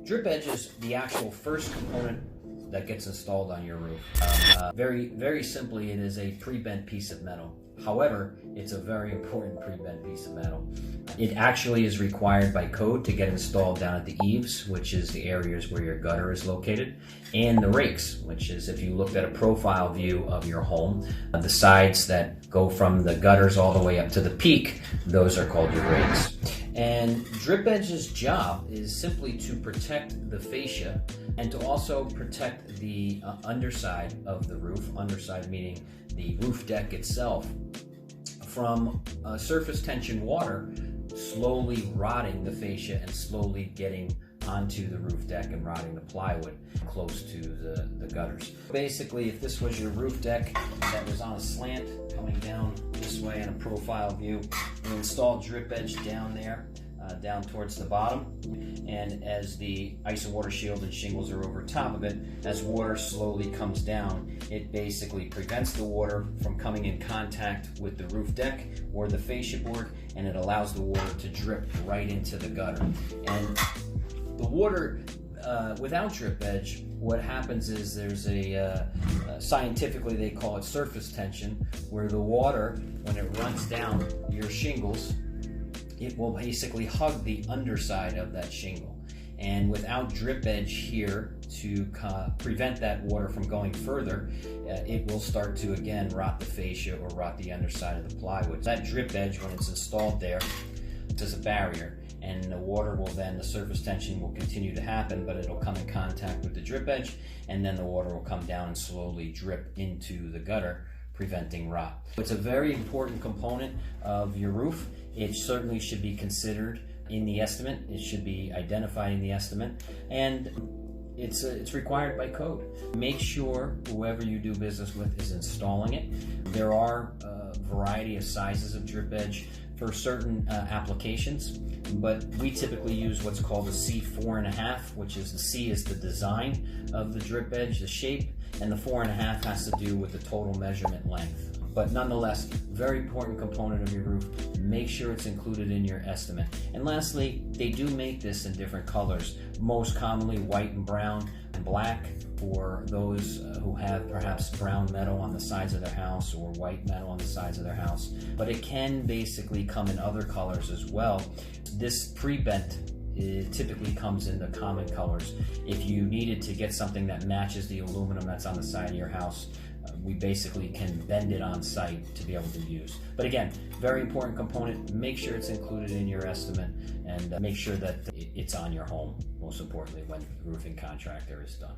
Drip edge is the actual first component that gets installed on your roof. Very simply, it is a pre-bent piece of metal. However, it's a very important pre-bent piece of metal. It actually is required by code to get installed down at the eaves, which is the areas where your gutter is located, and the rakes, which is, if you looked at a profile view of your home, the sides that go from the gutters all the way up to the peak, those are called your rakes. And drip edge's job is simply to protect the fascia and to also protect the underside of the roof, underside meaning the roof deck itself, from surface tension water slowly rotting the fascia and slowly getting onto the roof deck and rotting the plywood close to the gutters. Basically, if this was your roof deck that was on a slant coming down this way in a profile view, you install drip edge down there, down towards the bottom, and as the ice and water shield and shingles are over top of it, as water slowly comes down, it basically prevents the water from coming in contact with the roof deck or the fascia board, and it allows the water to drip right into the gutter. And the water without drip edge, what happens is there's scientifically they call it surface tension, where the water, when it runs down your shingles, it will basically hug the underside of that shingle. And without drip edge here to prevent that water from going further, it will start to again rot the fascia or rot the underside of the plywood. That drip edge, when it's installed there, is a barrier, and the water will then, the surface tension will continue to happen, but it'll come in contact with the drip edge, and then the water will come down and slowly drip into the gutter, preventing rot. It's a very important component of your roof. It certainly should be considered in the estimate. It should be identified in the estimate, and it's required by code. Make sure whoever you do business with is installing it. There are a variety of sizes of drip edge for certain applications, but we typically use what's called a C4.5, which is the C is the design of the drip edge, the shape, and the 4.5 has to do with the total measurement length. But nonetheless, very important component of your roof. Make sure it's included in your estimate. And lastly, they do make this in different colors, most commonly white and brown and black for those who have perhaps brown metal on the sides of their house or white metal on the sides of their house. But it can basically come in other colors as well. This pre-bent, it typically comes in the common colors. If you needed to get something that matches the aluminum that's on the side of your house, we basically can bend it on site to be able to use. But again, very important component. Make sure it's included in your estimate, and make sure that it's on your home, most importantly, when the roofing contractor is done.